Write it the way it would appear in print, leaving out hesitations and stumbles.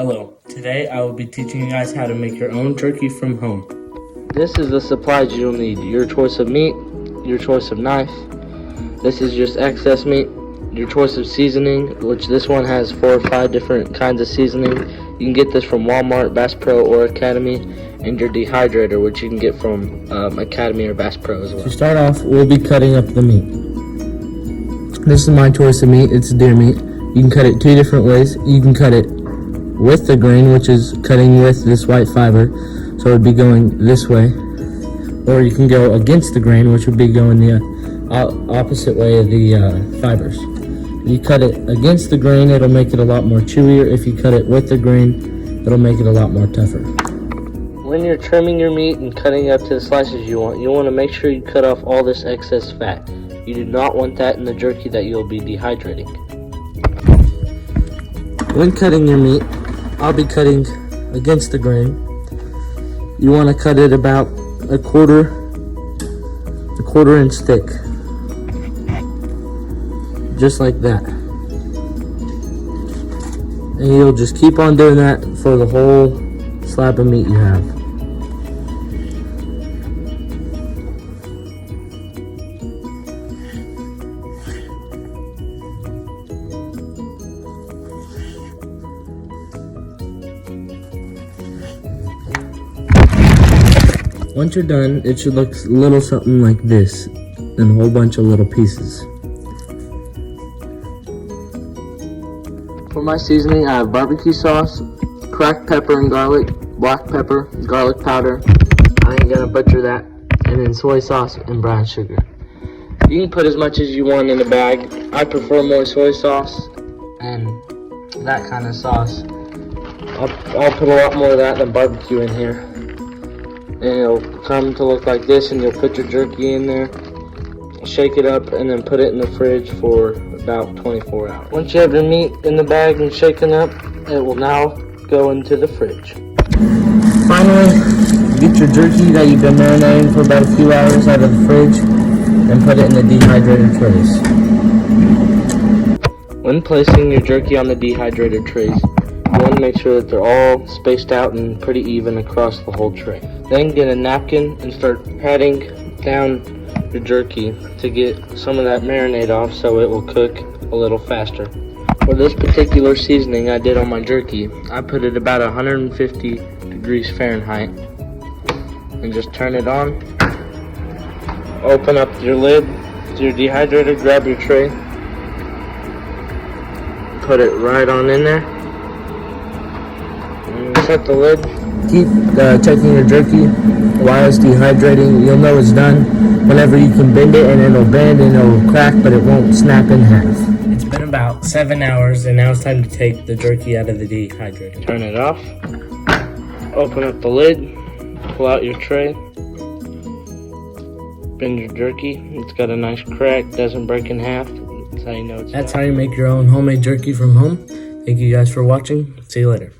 Hello, today I will be teaching you guys how to make your own jerky from home. This is the supplies you'll need. Your choice of meat, your choice of knife. This is just excess meat. Your choice of seasoning, which this one has 4 or 5 different kinds of seasoning. You can get this from Walmart, Bass Pro, or Academy. And your dehydrator, which you can get from Academy or Bass Pro as well. To start off, we'll be cutting up the meat. This is my choice of meat. It's deer meat. You can cut it 2 different ways. You can cut it with the grain, which is cutting with this white fiber, so it would be going this way. Or you can go against the grain, which would be going the opposite way of the fibers. If you cut it against the grain, it'll make it a lot more chewier. If you cut it with the grain, it'll make it a lot more tougher. When you're trimming your meat and cutting up to the slices you want to make sure you cut off all this excess fat. You do not want that in the jerky that you'll be dehydrating. When cutting your meat, I'll be cutting against the grain. You want to cut it about a quarter inch thick. Just like that. And you'll just keep on doing that for the whole slab of meat you have. Once you're done, it should look a little something like this, and a whole bunch of little pieces. For my seasoning, I have barbecue sauce, cracked pepper and garlic, black pepper, garlic powder, I ain't gonna butcher that, and then soy sauce and brown sugar. You can put as much as you want in the bag. I prefer more soy sauce and that kind of sauce. I'll put a lot more of that than barbecue in here. And it'll come to look like this, and you'll put your jerky in there, shake it up, and then put it in the fridge for about 24 hours. Once you have your meat in the bag and shaken up, it will now go into the fridge. Finally, get your jerky that you've been marinating for about a few hours out of the fridge and put it in the dehydrated trays. When placing your jerky on the dehydrated trays, you want to make sure that they're all spaced out and pretty even across the whole tray. Then get a napkin and start patting down your jerky to get some of that marinade off so it will cook a little faster. For this particular seasoning I did on my jerky, I put it about 150 degrees Fahrenheit and just turn it on. Open up your lid to your dehydrator, grab your tray, put it right on in there. Set the lid. Keep checking your jerky while it's dehydrating. You'll know it's done whenever you can bend it, and it'll bend and it'll crack, but it won't snap in half. It's been about 7 hours, and now it's time to take the jerky out of the dehydrator. Turn it off. Open up the lid. Pull out your tray. Bend your jerky. It's got a nice crack. Doesn't break in half. That's how you know it's done. That's how you make your own homemade jerky from home. Thank you guys for watching. See you later.